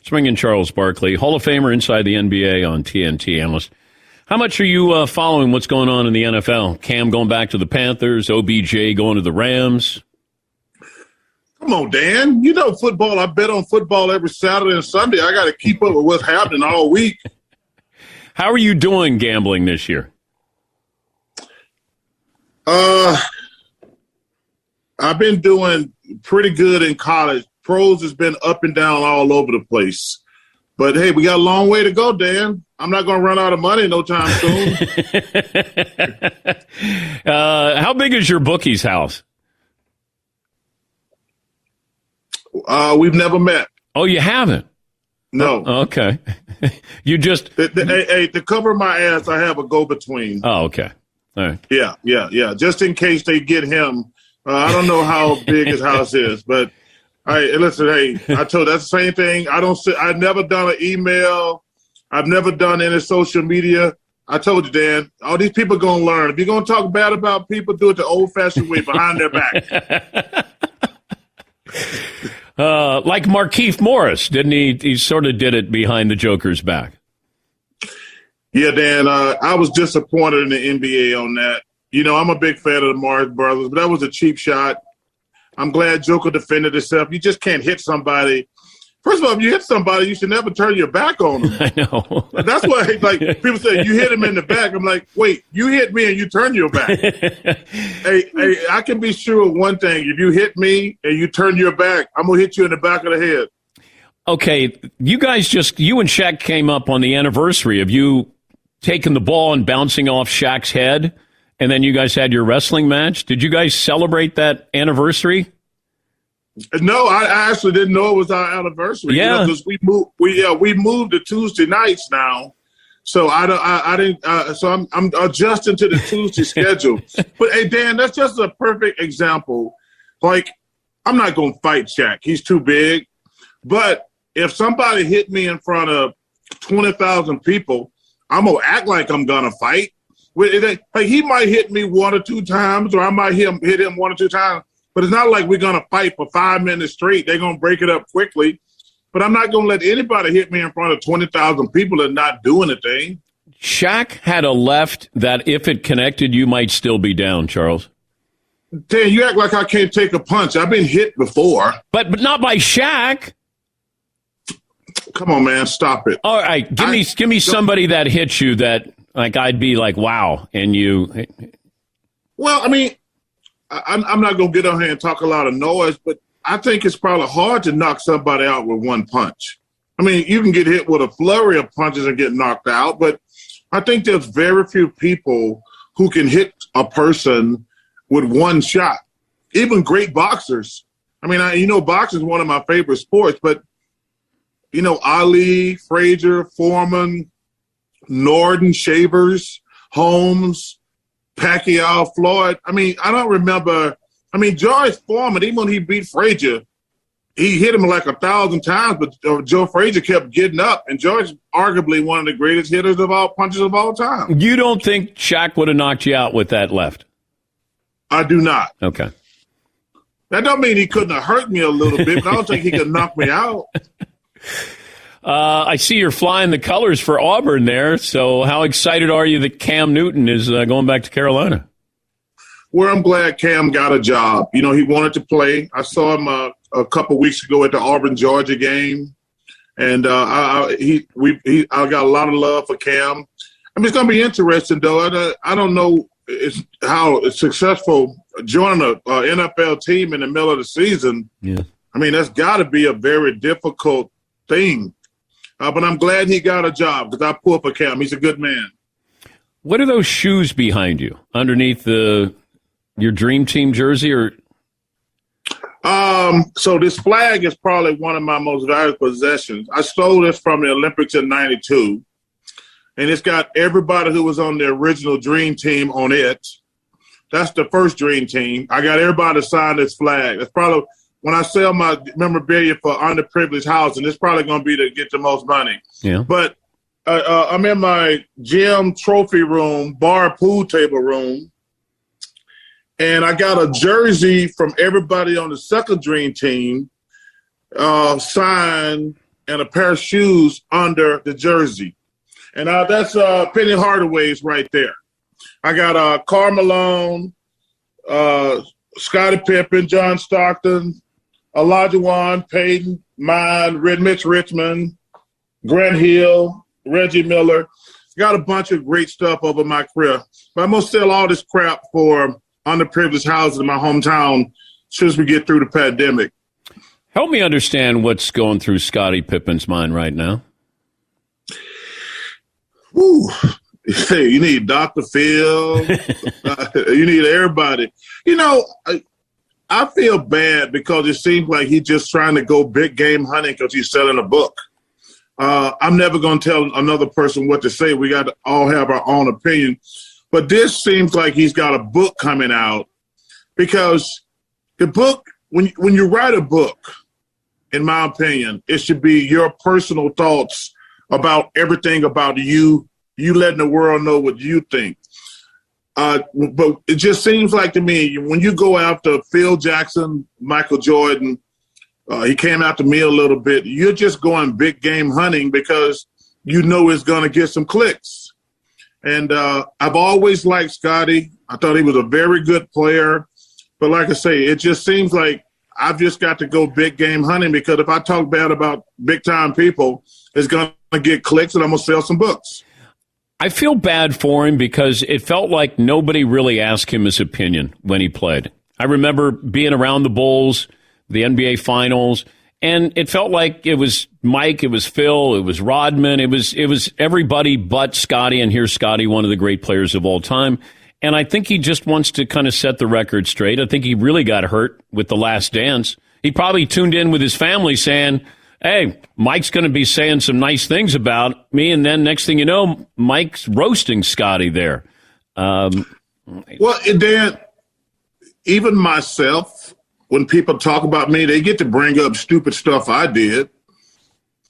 Swinging Charles Barkley, Hall of Famer inside the NBA on TNT Analyst. How much are you following what's going on in the NFL? Cam going back to the Panthers, OBJ going to the Rams. Come on, Dan. You know football. I bet on football every Saturday and Sunday. I got to keep up with what's happening all week. How are you doing gambling this year? I've been doing pretty good in college. Pros has been up and down all over the place. But, hey, we got a long way to go, Dan. I'm not going to run out of money no time soon. How big is your bookie's house? We've never met. Oh, you haven't? No. Okay. You just... to cover my ass, I have a go-between. Oh, okay. All right. Yeah. Just in case they get him. I don't know how big his house is, but... Hey, listen, I told you that's the same thing. I've never done an email. I've never done any social media. I told you, Dan, all these people are going to learn. If you're going to talk bad about people, do it the old-fashioned way, behind their back. Like Markieff Morris, didn't he? He sort of did it behind the Joker's back. Yeah, Dan, I was disappointed in the NBA on that. You know, I'm a big fan of the Morris brothers, but that was a cheap shot. I'm glad Joker defended himself. You just can't hit somebody. First of all, if you hit somebody, you should never turn your back on them. I know. That's why, like, people say, you hit him in the back. I'm like, wait, you hit me and you turn your back. hey, I can be sure of one thing. If you hit me and you turn your back, I'm going to hit you in the back of the head. Okay, you and Shaq came up on the anniversary of you taking the ball and bouncing off Shaq's head. And then you guys had your wrestling match. Did you guys celebrate that anniversary? No, I actually didn't know it was our anniversary. Yeah, because we moved to Tuesday nights now, so I didn't. So I'm adjusting to the Tuesday schedule. But hey, Dan, that's just a perfect example. Like, I'm not gonna fight Shaq; he's too big. But if somebody hit me in front of 20,000 people, I'm gonna act like I'm gonna fight. Like, he might hit me one or two times, or I might hit him one or two times. But it's not like we're going to fight for 5 minutes straight. They're going to break it up quickly. But I'm not going to let anybody hit me in front of 20,000 people and not do anything. Shaq had a left that if it connected, you might still be down, Charles. Dan, you act like I can't take a punch. I've been hit before. But not by Shaq. Come on, man. Stop it. All right. Give me somebody that hits you that... Like, I'd be like, wow, and you... Well, I mean, I'm not going to get on here and talk a lot of noise, but I think it's probably hard to knock somebody out with one punch. I mean, you can get hit with a flurry of punches and get knocked out, but I think there's very few people who can hit a person with one shot, even great boxers. I mean, boxing is one of my favorite sports, but, Ali, Frazier, Foreman, Norton, Shavers, Holmes, Pacquiao, Floyd. I mean, I don't remember. I mean, George Foreman, even when he beat Frazier, he hit him like 1,000 times, but Joe Frazier kept getting up. And George, arguably one of the greatest punches of all time. You don't think Shaq would have knocked you out with that left? I do not. Okay. That don't mean he couldn't have hurt me a little bit, but I don't think he could knock me out. I see you're flying the colors for Auburn there. So how excited are you that Cam Newton is going back to Carolina? Well, I'm glad Cam got a job. He wanted to play. I saw him a couple weeks ago at the Auburn-Georgia game. And I got a lot of love for Cam. I mean, it's going to be interesting, though. I don't know how successful joining an NFL team in the middle of the season. Yeah. I mean, that's got to be a very difficult thing. But I'm glad he got a job because I pull for Cam. He's a good man. What are those shoes behind you underneath your Dream Team jersey? Or so this flag is probably one of my most valuable possessions. I stole this from the Olympics in '92, and it's got everybody who was on the original Dream Team on it. That's the first Dream Team. I got everybody to sign this flag. That's probably when I sell my memorabilia for underprivileged housing, it's probably going to be to get the most money. Yeah. But I'm in my gym trophy room, bar pool table room, and I got a jersey from everybody on the second Dream Team signed and a pair of shoes under the jersey. And that's Penny Hardaway's right there. I got Karl Malone, Scottie Pippen, John Stockton, Olajuwon, Peyton, Mitch Richmond, Grant Hill, Reggie Miller. Got a bunch of great stuff over my career. But I'm going to sell all this crap for underprivileged houses in my hometown since we get through the pandemic. Help me understand what's going through Scottie Pippen's mind right now. Ooh. You need Dr. Phil. You need everybody. You know, I feel bad because it seems like he's just trying to go big game hunting because he's selling a book. I'm never going to tell another person what to say. We got to all have our own opinion. But this seems like he's got a book coming out because the book, when you write a book, in my opinion, it should be your personal thoughts about everything about you letting the world know what you think. But it just seems like to me, when you go after Phil Jackson, Michael Jordan, he came after me a little bit, you're just going big game hunting because you know it's going to get some clicks. And I've always liked Scottie. I thought he was a very good player. But like I say, it just seems like I've just got to go big game hunting because if I talk bad about big time people, it's going to get clicks and I'm going to sell some books. I feel bad for him because it felt like nobody really asked him his opinion when he played. I remember being around the Bulls, the NBA Finals, and it felt like it was Mike, it was Phil, it was Rodman, it was everybody but Scottie, and here's Scottie, one of the great players of all time. And I think he just wants to kind of set the record straight. I think he really got hurt with The Last Dance. He probably tuned in with his family saying, hey, Mike's going to be saying some nice things about me, and then next thing you know, Mike's roasting Scottie there. Well, Dan, even myself, when people talk about me, they get to bring up stupid stuff I did.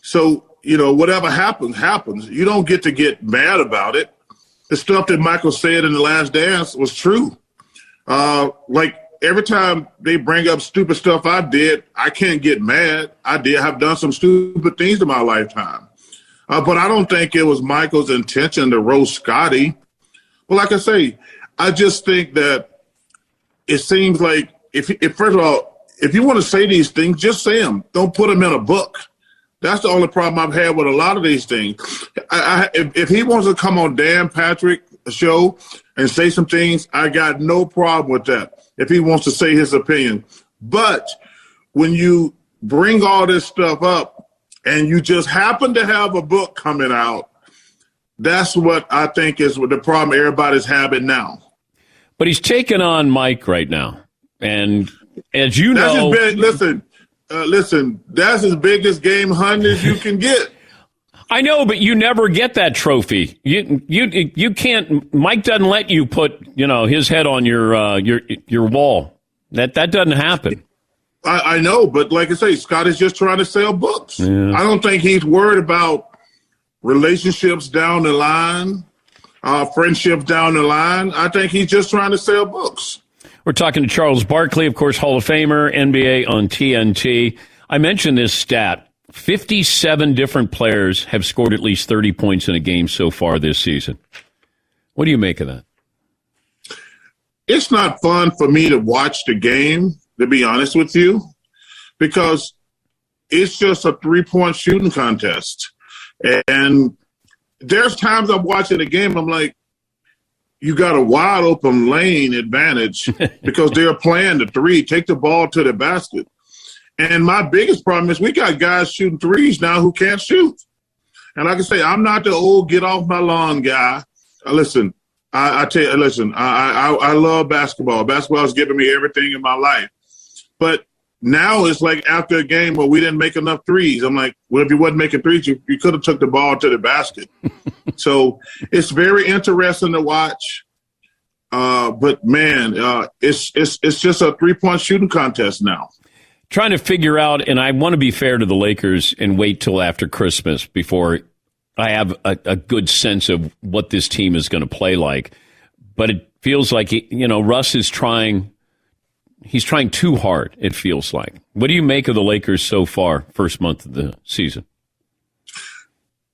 So, whatever happens, happens. You don't get to get mad about it. The stuff that Michael said in The Last Dance was true. Like every time they bring up stupid stuff I did, I can't get mad. Have done some stupid things in my lifetime. But I don't think it was Michael's intention to roast Scottie. Well, like I say, I just think that it seems like if first of all, if you want to say these things, just say them. Don't put them in a book. That's the only problem I've had with a lot of these things. If he wants to come on Dan Patrick's show and say some things, I got no problem with that. If he wants to say his opinion. But when you bring all this stuff up and you just happen to have a book coming out, that's what I think is what the problem everybody's having now. But he's taking on Mike right now. And as you know... Listen, that's as big as game hunt as you can get. I know, but you never get that trophy. You can't. Mike doesn't let you put his head on your wall. That doesn't happen. I know, but like I say, Scottie's just trying to sell books. Yeah. I don't think he's worried about relationships down the line, friendships down the line. I think he's just trying to sell books. We're talking to Charles Barkley, of course, Hall of Famer, NBA on TNT. I mentioned this stat. 57 different players have scored at least 30 points in a game so far this season. What do you make of that? It's not fun for me to watch the game, to be honest with you, because it's just a three-point shooting contest. And there's times I'm watching the game, I'm like, you got a wide open lane advantage because they're playing the three, take the ball to the basket. And my biggest problem is we got guys shooting threes now who can't shoot. And like I say, I'm not the old get off my lawn guy. Listen, I tell you, listen, I love basketball. Basketball has given me everything in my life. But now it's like after a game where we didn't make enough threes. I'm like, well, if you wasn't making threes, you could have took the ball to the basket. So it's very interesting to watch. But, man, it's just a three-point shooting contest now. Trying to figure out, and I want to be fair to the Lakers and wait till after Christmas before I have a good sense of what this team is going to play like. But it feels like, Russ is trying. He's trying too hard, it feels like. What do you make of the Lakers so far, first month of the season?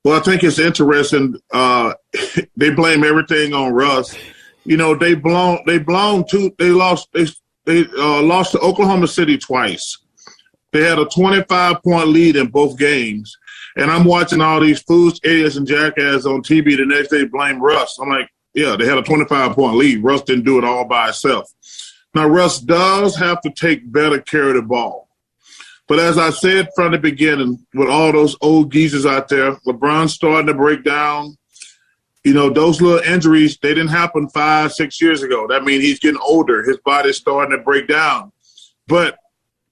Well, I think it's interesting. They blame everything on Russ. You know, they lost to Oklahoma City twice. They had a 25-point lead in both games. And I'm watching all these fools, idiots, and jackasses on TV the next day blame Russ. I'm like, yeah, they had a 25-point lead. Russ didn't do it all by himself. Now, Russ does have to take better care of the ball. But as I said from the beginning, with all those old geezers out there, LeBron's starting to break down. You know, those little injuries, they didn't happen 5-6 years ago. That means he's getting older. His body's starting to break down. But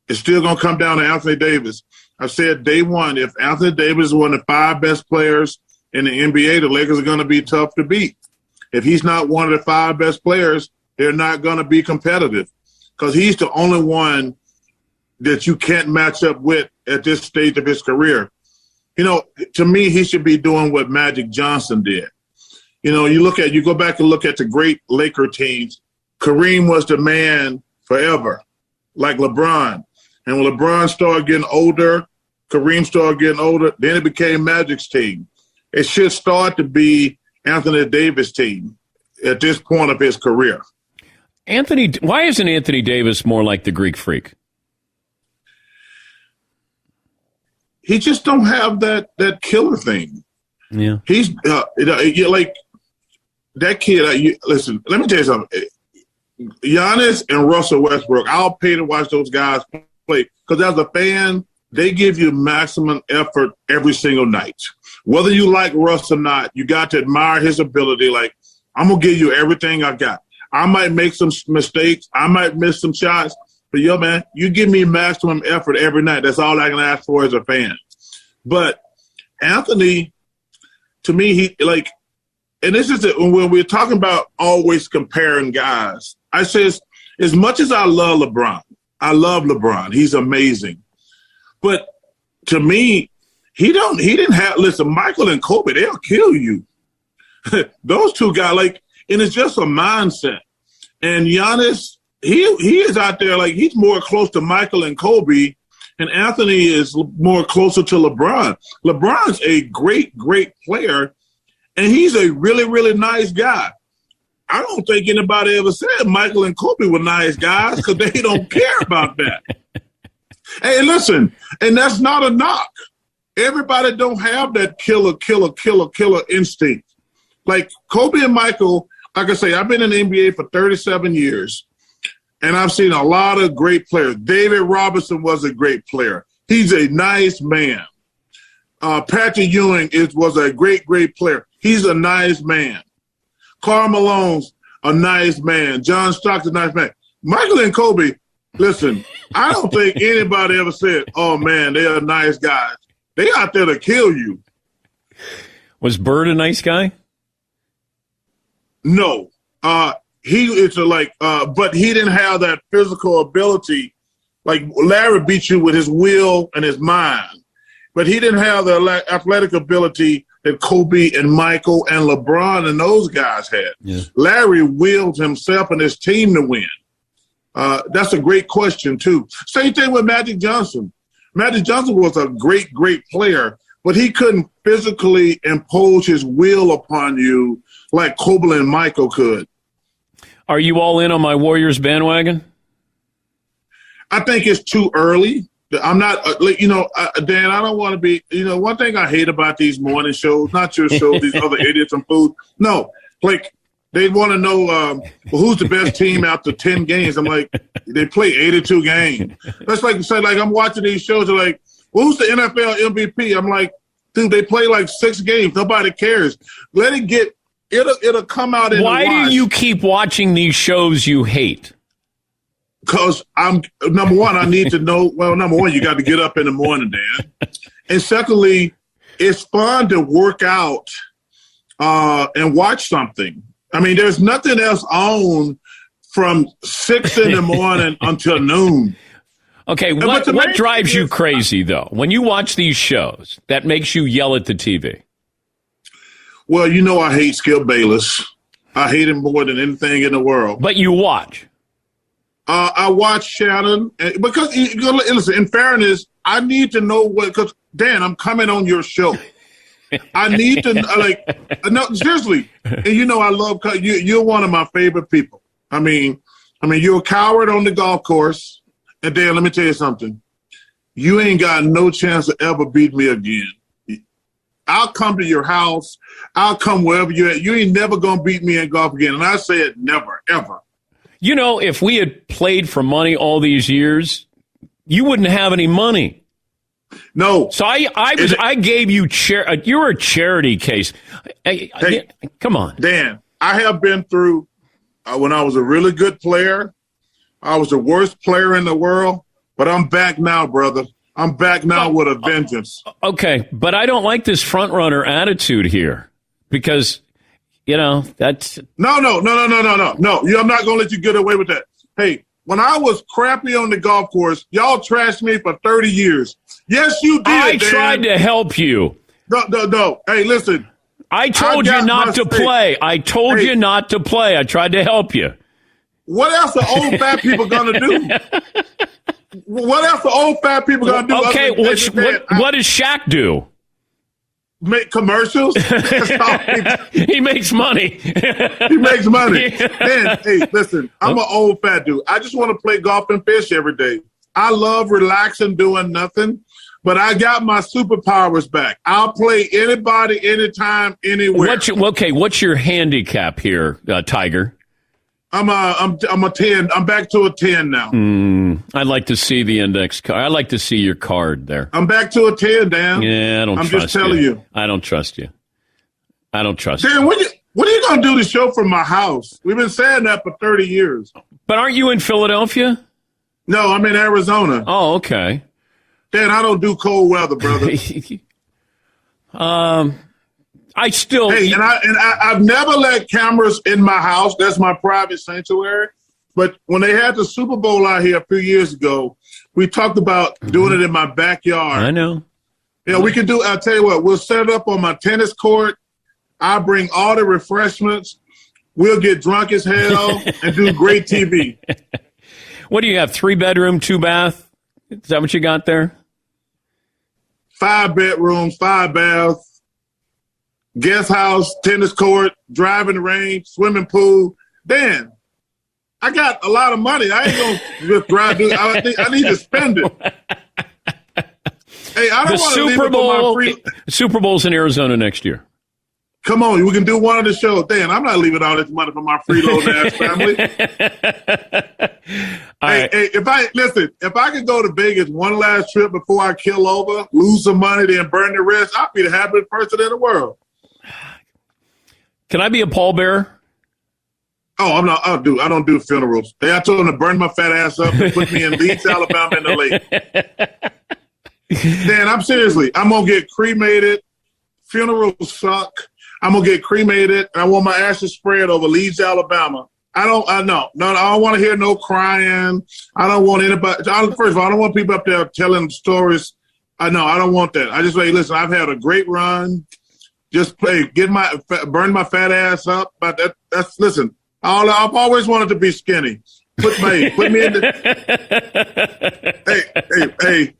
it's still going to come down to Anthony Davis. I said day one, if Anthony Davis is one of the 5 best players in the NBA, the Lakers are going to be tough to beat. If he's not one of the 5 best players, they're not going to be competitive because he's the only one that you can't match up with at this stage of his career. You know, to me, he should be doing what Magic Johnson did. You know, you go back and look at the great Laker teams. Kareem was the man forever, like LeBron. And when LeBron started getting older, Kareem started getting older, then it became Magic's team. It should start to be Anthony Davis' team at this point of his career. Why isn't Anthony Davis more like the Greek Freak? He just don't have that killer thing. Yeah. He's like that kid. Listen, let me tell you something. Giannis and Russell Westbrook, I'll pay to watch those guys play because as a fan, they give you maximum effort every single night. Whether you like Russ or not, you got to admire his ability. Like, I'm going to give you everything I got. I might make some mistakes. I might miss some shots. But, yo, man, you give me maximum effort every night. That's all I can ask for as a fan. But Anthony, to me, he like, and this is it, when we're talking about always comparing guys, I say as much as I love LeBron, he's amazing. But to me, he didn't have, listen, Michael and Kobe, they'll kill you. Those two guys, like, and it's just a mindset. And Giannis, he is out there, like, he's more close to Michael and Kobe, and Anthony is more closer to LeBron. LeBron's a great, great player, and he's a really, really nice guy. I don't think anybody ever said Michael and Kobe were nice guys because they don't care about that. Hey, listen, and that's not a knock. Everybody don't have that killer instinct. Like Kobe and Michael, like I say, I've been in the NBA for 37 years, and I've seen a lot of great players. David Robinson was a great player. He's a nice man. Patrick Ewing was a great, great player. He's a nice man. Karl Malone's a nice man. John Stockton's a nice man. Michael and Kobe, listen, I don't think anybody ever said, oh, man, they're nice guys. They out there to kill you. Was Bird a nice guy? No. He is but he didn't have that physical ability. Like Larry beat you with his will and his mind. But he didn't have the athletic ability that Kobe and Michael and LeBron and those guys had. Yeah. Larry willed himself and his team to win. That's a great question, too. Same thing with Magic Johnson. Magic Johnson was a great, great player, but he couldn't physically impose his will upon you like Kobe and Michael could. Are you all in on my Warriors bandwagon? I think it's too early. I'm not, Dan, I don't want to be, one thing I hate about these morning shows, not your show, these other idiots and fools. No, like they want to know who's the best team after 10 games. I'm like, they play 82 games. That's like to say, like, I'm watching these shows. They're like, who's the NFL MVP? I'm like, dude, they play like 6 games. Nobody cares. Let it get, it'll come out in the wash. Why do you keep watching these shows you hate? Because number one, I need to know. Well, number one, you got to get up in the morning, Dan. And secondly, it's fun to work out and watch something. I mean, there's nothing else on from 6 in the morning until noon. Okay, what drives you crazy, though? When you watch these shows, that makes you yell at the TV? Well, I hate Skip Bayless. I hate him more than anything in the world. But you watch? I watch Shannon because, listen, in fairness, I need to know because, Dan, I'm coming on your show. I need to no, seriously. And I love you. You're one of my favorite people. I mean, you're a coward on the golf course. And Dan, let me tell you something. You ain't got no chance to ever beat me again. I'll come to your house. I'll come wherever you're at. You ain't never going to beat me in golf again. And I say it never, ever. If we had played for money all these years, you wouldn't have any money. No. So I gave you you're a charity case. Hey, come on. Dan, I have been through when I was a really good player. I was the worst player in the world, but I'm back now, brother. I'm back now with a vengeance. Okay, but I don't like this front runner attitude here because, that's no. I'm not going to let you get away with that. Hey, when I was crappy on the golf course, y'all trashed me for 30 years. Yes, you did. I tried to help you. No. Hey, listen. I told you not to play. I told you not to play. I tried to help you. What else are old fat people going to do? What else are old fat people going to do? Okay, what does Shaq do? Make commercials? He makes money. He makes money. Man, hey, listen, I'm an old fat dude. I just want to play golf and fish every day. I love relaxing, doing nothing, but I got my superpowers back. I'll play anybody, anytime, anywhere. What's your handicap here, Tiger? I'm a 10. I'm back to a 10 now. I'd like to see the index card. I'd like to see your card there. I'm back to a 10, Dan. Yeah, I'm just telling you. I don't trust you. I don't trust you. Dan, what are you going to do the show from my house? We've been saying that for 30 years. But aren't you in Philadelphia? No, I'm in Arizona. Oh, okay. Dan, I don't do cold weather, brother. I still. Hey, I've never let cameras in my house. That's my private sanctuary. But when they had the Super Bowl out here a few years ago, we talked about doing it in my backyard. I know. Yeah, we can do. I'll tell you what. We'll set it up on my tennis court. I'll bring all the refreshments. We'll get drunk as hell and do great TV. What do you have? 3-bedroom, 2-bath? Is that what you got there? 5 bedrooms, 5 baths. Guest house, tennis court, driving range, swimming pool. Dan, I got a lot of money. I ain't going to just drive. I need to spend it. Hey, I don't want to leave it for my free. Super Bowl's in Arizona next year. Come on, we can do one of the shows. Dan, I'm not leaving all this money for my freeloading ass family. Hey, if I could go to Vegas one last trip before I kill over, lose some money, then burn the rest, I'd be the happiest person in the world. Can I be a pallbearer? Oh, I'm not. I don't do funerals. I told them to burn my fat ass up and put me in Leeds, Alabama, in the lake. Dan, I'm gonna get cremated. Funerals suck. I'm gonna get cremated, and I want my ashes spread over Leeds, Alabama. I don't want to hear no crying. I don't want anybody. First of all, I don't want people up there telling stories. I don't want that. I just say, listen, I've had a great run. Just play, burn my fat ass up. But listen. I've always wanted to be skinny. Put me in the. Hey.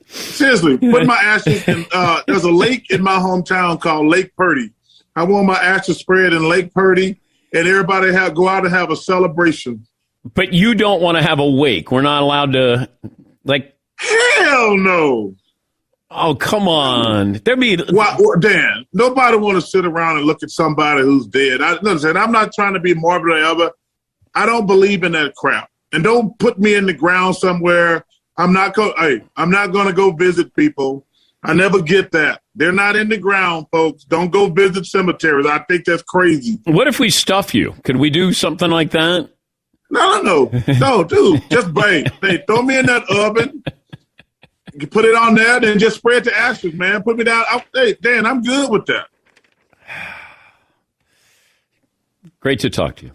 Seriously, put my ashes in. There's a lake in my hometown called Lake Purdy. I want my ashes spread in Lake Purdy, and everybody go out and have a celebration. But you don't want to have a wake. We're not allowed to, Hell no. Oh, come on. Dan, nobody want to sit around and look at somebody who's dead. I'm not trying to be morbid or ever. I don't believe in that crap. And don't put me in the ground somewhere. I'm not going to go visit people. I never get that. They're not in the ground, folks. Don't go visit cemeteries. I think that's crazy. What if we stuff you? Could we do something like that? No, dude. Just throw me in that oven. You put it on there and just spread the ashes, man. Put me down. Hey, Dan, I'm good with that. Great to talk to you.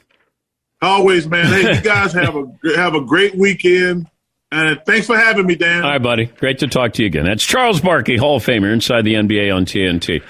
Always, man. Hey, you guys have a great weekend. And thanks for having me, Dan. All right, buddy. Great to talk to you again. That's Charles Barkley, Hall of Famer, inside the NBA on TNT.